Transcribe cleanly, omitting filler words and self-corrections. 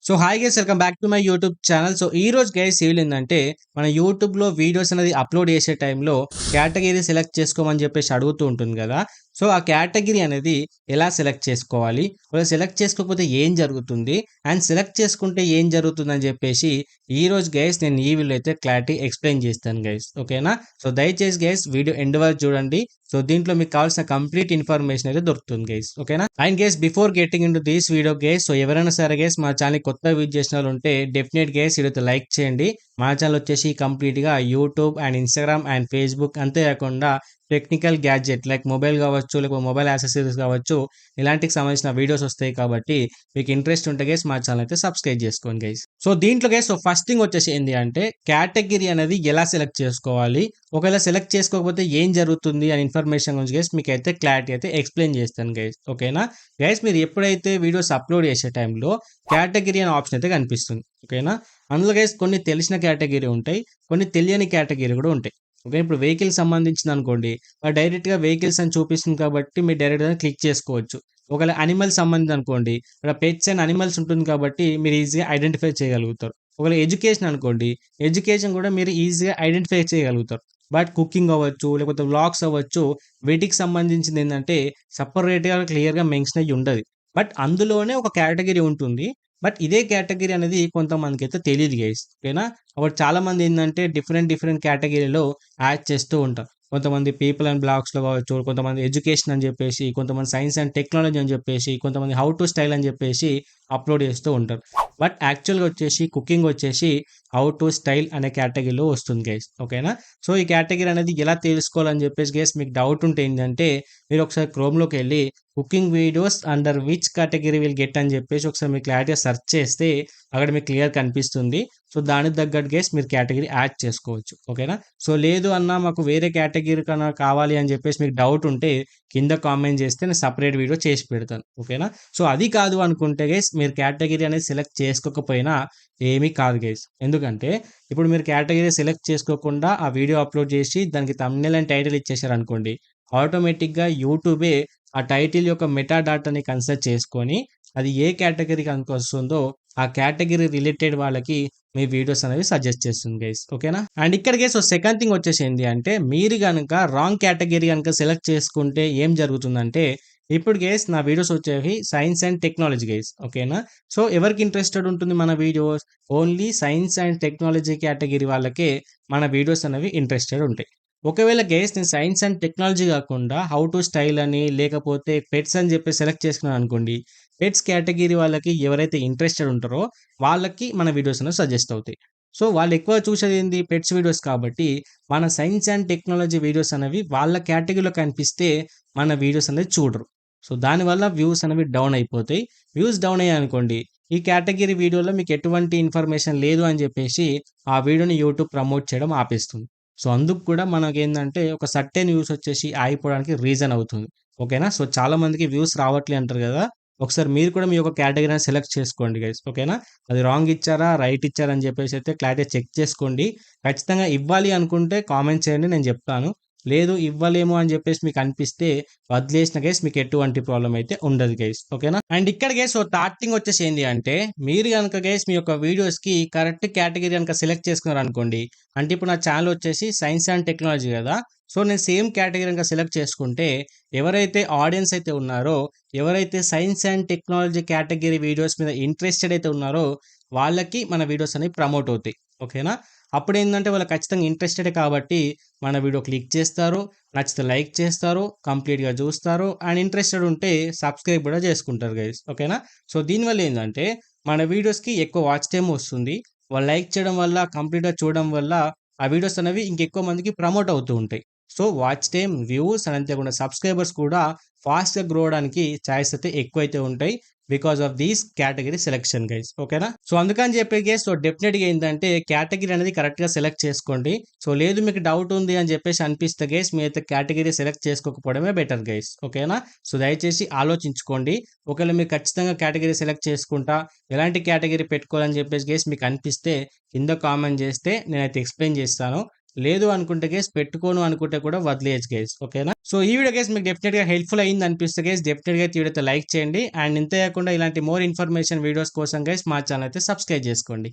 So hi guys, welcome back to my YouTube channel. So ఈ రోజు guys ఏంటంటే మన యూట్యూబ్లో వీడియోస్ అనేది అప్లోడ్ చేసే టైంలో కేటగిరీ సెలెక్ట్ చేసుకోమని చెప్పేసి అడుగుతూ ఉంటుంది కదా. సో ఆ కేటగిరీ అనేది ఎలా సెలెక్ట్ చేసుకోవాలి, ఒకవేళ సెలెక్ట్ చేసుకోకపోతే ఏం జరుగుతుంది, అండ్ సెలెక్ట్ చేసుకుంటే ఏం జరుగుతుంది అని చెప్పేసి ఈ రోజు గైస్ నేను ఈ వీడియో అయితే క్లారిటీ ఎక్స్ప్లెయిన్ చేస్తాను గైస్. ఓకేనా? సో దయచేసి గైస్ వీడియో ఎండ్ వరకు చూడండి. సో దీంట్లో మీకు కావాల్సిన కంప్లీట్ ఇన్ఫర్మేషన్ అయితే దొరుకుతుంది గైస్. ఓకేనా? And guys before getting in to this video guys, so ఎవరైనా సరే గైస్ మా ఛానల్ కొత్త విజిట్ చేసిన వాళ్ళు ఉంటే డెఫినెట్ గైస్ వీడియోతో లైక్ చేయండి. మా ఛానల్ వచ్చేసి కంప్లీట్గా YouTube and Instagram and Facebook, అంతేకాకుండా టెక్నికల్ గ్యాడ్జెట్ లైక్ మొబైల్ కావచ్చు, లేకపోతే మొబైల్ యాక్సెసరీస్ కావచ్చు, ఇలాంటికి సంబంధించిన వీడియోస్ వస్తాయి. కాబట్టి మీకు ఇంట్రెస్ట్ ఉంటే గైస్ మా ఛానల్ అయితే సబ్స్క్రైబ్ చేసుకోండి గైస్. సో దీంట్లో గైస్ సో ఫస్ట్ థింగ్ వచ్చేసి ఏంటి అంటే కేటగిరీ అనేది ఎలా సెలెక్ట్ చేసుకోవాలి, ఒకవేళ సెలెక్ట్ చేసుకోకపోతే ఏం జరుగుతుంది అనే ఇన్ఫర్మేషన్ గురించి గైస్ మీకు అయితే క్లారిటీ అయితే ఎక్స్ప్లెయిన్ చేస్తాను గైస్. ఓకేనా గైస్? మీరు ఎప్పుడైతే వీడియోస్ అప్లోడ్ చేసే టైంలో కేటగిరీ అనే ఆప్షన్ అయితే కనిపిస్తుంది. ఓకేనా? అందులో గైస్ కొన్ని తెలిసిన కేటగిరీ ఉంటాయి, కొన్ని తెలియని కేటగిరీ కూడా ఉంటాయి. ఓకే, ఇప్పుడు వెహికల్ సంబంధించింది అనుకోండి, డైరెక్ట్గా వెహికల్స్ అని చూపిస్తుంది కాబట్టి మీరు డైరెక్ట్గా క్లిక్ చేసుకోవచ్చు. ఒకవేళ అనిమల్స్ సంబంధించి అనుకోండి, ఇక్కడ పెట్స్ అండ్ అనిమల్స్ ఉంటుంది కాబట్టి మీరు ఈజీగా ఐడెంటిఫై చేయగలుగుతారు. ఒకవేళ ఎడ్యుకేషన్ అనుకోండి, ఎడ్యుకేషన్ కూడా మీరు ఈజీగా ఐడెంటిఫై చేయగలుగుతారు. బట్ కుకింగ్ అవ్వచ్చు, లేకపోతే వ్లాగ్స్ అవ్వచ్చు, వీటికి సంబంధించింది ఏంటంటే సపరేట్గా క్లియర్గా మెన్షన్ అయ్యి ఉండదు. బట్ అందులోనే ఒక కేటగిరీ ఉంటుంది. బట్ ఇదే కేటగిరీ అనేది కొంతమందికి అయితే తెలియదు గైస్. ఓకేనా? అప్పుడు చాలా మంది ఏంటంటే డిఫరెంట్ కేటగిరీలో యాడ్ చేస్తూ ఉంటారు. కొంతమంది పీపుల్ అండ్ బ్లాగ్స్లో కావచ్చు, కొంతమంది ఎడ్యుకేషన్ అని చెప్పేసి, కొంతమంది సైన్స్ అండ్ టెక్నాలజీ అని చెప్పేసి, కొంతమంది హౌ టు స్టైల్ అని చెప్పేసి అప్లోడ్ చేస్తూ ఉంటారు. బట్ యాక్చువల్గా వచ్చేసి కుకింగ్ వచ్చేసి హౌ టు స్టైల్ అనే కేటగిరీలో వస్తుంది గైస్. ఓకేనా? సో ఈ కేటగిరీ అనేది ఎలా తెలుసుకోవాలని చెప్పేసి గైస్ మీకు డౌట్ ఉంటే ఏంటంటే మీరు ఒకసారి క్రోమ్లోకి వెళ్ళి cooking videos under which category will get అని చెప్పేసి ఒకసారి మీరు క్లారిటీగా సెర్చ్ చేస్తే అక్కడ మీకు క్లియర్ కనిపిస్తుంది. సో దానికి తగ్గట్టు గైస్ మీరు కేటగిరీ యాడ్ చేసుకోవచ్చు. ఓకేనా? సో లేదు అన్న మాకు వేరే కేటగిరీ కన్నా కావాలి అని చెప్పేసి మీకు డౌట్ ఉంటే కింద కామెంట్ చేస్తే నేను సపరేట్ వీడియో చేసి పెడతాను. ఓకేనా? సో అది కాదు అనుకుంటే గైస్ మీరు కేటగిరీ అనేది సెలెక్ట్ చేసుకోకపోయినా ఏమీ కాదు గైస్. ఎందుకంటే ఇప్పుడు మీరు కేటగిరీ సెలెక్ట్ చేసుకోకుండా ఆ వీడియో అప్లోడ్ చేసి దానికి థంబ్నెయిల్ అండ్ టైటిల్ ఇచ్చేసారు అనుకోండి, ఆటోమేటిక్గా యూట్యూబే ఆ టైటిల్ యొక్క మెటా డాటాని కన్సిడర్ చేసుకొని అది ఏ కేటగిరీ కనుక వస్తుందో ఆ కేటగిరీ రిలేటెడ్ వాళ్ళకి మీ వీడియోస్ అనేవి సజెస్ట్ చేస్తుంది గైస్. ఓకేనా? అండ్ ఇక్కడ గైస్ సెకండ్ థింగ్ వచ్చేసి ఏంటి అంటే మీరు కనుక రాంగ్ కేటగిరీ కనుక సెలెక్ట్ చేసుకుంటే ఏం జరుగుతుందంటే ఇప్పుడు గైస్ నా వీడియోస్ వచ్చేవి సైన్స్ అండ్ టెక్నాలజీ గైస్. ఓకేనా? సో ఎవరికి ఇంట్రెస్టెడ్ ఉంటుంది మన videos? Only science and technology category వాళ్ళకే మన వీడియోస్ అనేవి ఇంట్రెస్టెడ్ ఉంటాయి. ఒకవేళ గైస్ నేను సైన్స్ అండ్ టెక్నాలజీ కాకుండా హౌ టు స్టైల్ అని, లేకపోతే పెట్స్ అని చెప్పి సెలెక్ట్ చేసుకున్నాను అనుకోండి, పెట్స్ కేటగిరీ వాళ్ళకి ఎవరైతే ఇంట్రెస్టెడ్ ఉంటారో వాళ్ళకి మన వీడియోస్ అనేవి సజెస్ట్ అవుతాయి. సో వాళ్ళు ఎక్కువ చూసేది ఏంది? పెట్స్ వీడియోస్ కాబట్టి మన సైన్స్ అండ్ టెక్నాలజీ వీడియోస్ అనేవి వాళ్ళ కేటగిరీలో కనిపిస్తే మన వీడియోస్ అనేది చూడరు. సో దానివల్ల వ్యూస్ అనేవి డౌన్ అయిపోతాయి. వ్యూస్ డౌన్ అయ్యాయి అనుకోండి, ఈ కేటగిరీ వీడియోలో మీకు ఎటువంటి ఇన్ఫర్మేషన్ లేదు అని చెప్పేసి ఆ వీడియోని యూట్యూబ్ ప్రమోట్ చేయడం ఆపేస్తుంది. సో అందుకు కూడా మనకేందంటే ఒక సర్టెన్ వ్యూస్ వచ్చేసి ఆగిపోవడానికి రీజన్ అవుతుంది. ఓకేనా? సో చాలా మందికి వ్యూస్ రావట్లే అంటారు కదా. ఒకసారి మీరు కూడా మీ యొక్క కేటగిరీని సెలెక్ట్ చేసుకోండి గైస్. ఓకేనా? అది రాంగ్ ఇచ్చారా, రైట్ ఇచ్చారా అని చెప్పేసి అయితే క్లారిటీగా చెక్ చేసుకోండి. ఖచ్చితంగా ఇవ్వాలి అనుకుంటే కామెంట్ చేయండి, నేను చెప్తాను. లేదు ఇవ్వలేము అని చెప్పేసి మీకు అనిపిస్తే వదిలేసిన గైస్ మీకు ఎటువంటి ప్రాబ్లం అయితే ఉండదు గైస్. ఓకేనా? అండ్ ఇక్కడ గైస్ సో థర్డ్ థింగ్ వచ్చేసి ఏంటి అంటే మీరు కనుక గైస్ మీ యొక్క వీడియోస్కి కరెక్ట్ కేటగిరీ కనుక సెలెక్ట్ చేసుకున్నారు అనుకోండి, అంటే ఇప్పుడు నా ఛానల్ వచ్చేసి సైన్స్ అండ్ టెక్నాలజీ కదా. సో నేను సేమ్ కేటగిరీ కనుక సెలెక్ట్ చేసుకుంటే ఎవరైతే ఆడియన్స్ అయితే ఉన్నారో, ఎవరైతే science and technology category videos మీద ఇంట్రెస్టెడ్ అయితే ఉన్నారో వాళ్ళకి మన వీడియోస్ అనేవి ప్రమోట్ అవుతాయి. ఓకేనా? అప్పుడు ఏంటంటే వాళ్ళు ఖచ్చితంగా ఇంట్రెస్టెడే కాబట్టి మన వీడియో క్లిక్ చేస్తారు, నచ్చితే లైక్ చేస్తారు, కంప్లీట్గా చూస్తారు, అండ్ ఇంట్రెస్టెడ్ ఉంటే సబ్స్క్రైబ్ కూడా చేసుకుంటారు గైస్. ఓకేనా? సో దీనివల్ల ఏంటంటే మన వీడియోస్కి ఎక్కువ వాచ్ టైం వస్తుంది. వాళ్ళు లైక్ చేయడం వల్ల, కంప్లీట్గా చూడడం వల్ల ఆ వీడియోస్ అనేవి ఇంకెక్కువ మందికి ప్రమోట్ అవుతూ ఉంటాయి. So watch time, views and అంతేకాకుండా సబ్స్క్రైబర్స్ కూడా ఫాస్ట్గా గ్రో అవడానికి ఛాయిస్ అయితే ఎక్కువైతే ఉంటాయి because of these category selection guys. ఓకేనా? సో అందుకని చెప్పి గైస్ సో డెఫినెట్గా ఏంటంటే కేటగిరీ అనేది కరెక్ట్గా సెలెక్ట్ చేసుకోండి. సో లేదు మీకు డౌట్ ఉంది అని చెప్పేసి అనిపిస్తే గైస్ మీ అయితే కేటగిరీ సెలెక్ట్ చేసుకోకపోవడమే బెటర్ గైస్. ఓకేనా? సో దయచేసి ఆలోచించుకోండి. ఒకవేళ మీరు ఖచ్చితంగా కేటగిరీ సెలెక్ట్ చేసుకుంటా ఎలాంటి కేటగిరీ పెట్టుకోవాలని చెప్పేసి గైస్ మీకు అనిపిస్తే కింద కామెంట్ చేస్తే నేనైతే ఎక్స్ప్లెయిన్ చేస్తాను. లేదు అనుకుంటే గైస్ పెట్టుకోను అనుకుంటే కూడా వదిలేయచ్చు గైస్. ఓకేనా? సో ఈ వీడియో గైస్ మీకు డెఫినిట్‌గా హెల్ప్‌ఫుల్ అయింది అనిపిస్తే గైస్ డెఫినిట్‌గా అయితే ఈ వీడియో అయితే లైక్ చేయండి. అండ్ ఇంతే కాకుండా ఇలాంటి మోర్ ఇన్ఫర్మేషన్ వీడియోస్ కోసం గైస్ మా ఛానెల్ అయితే సబ్స్క్రైబ్ చేసుకోండి.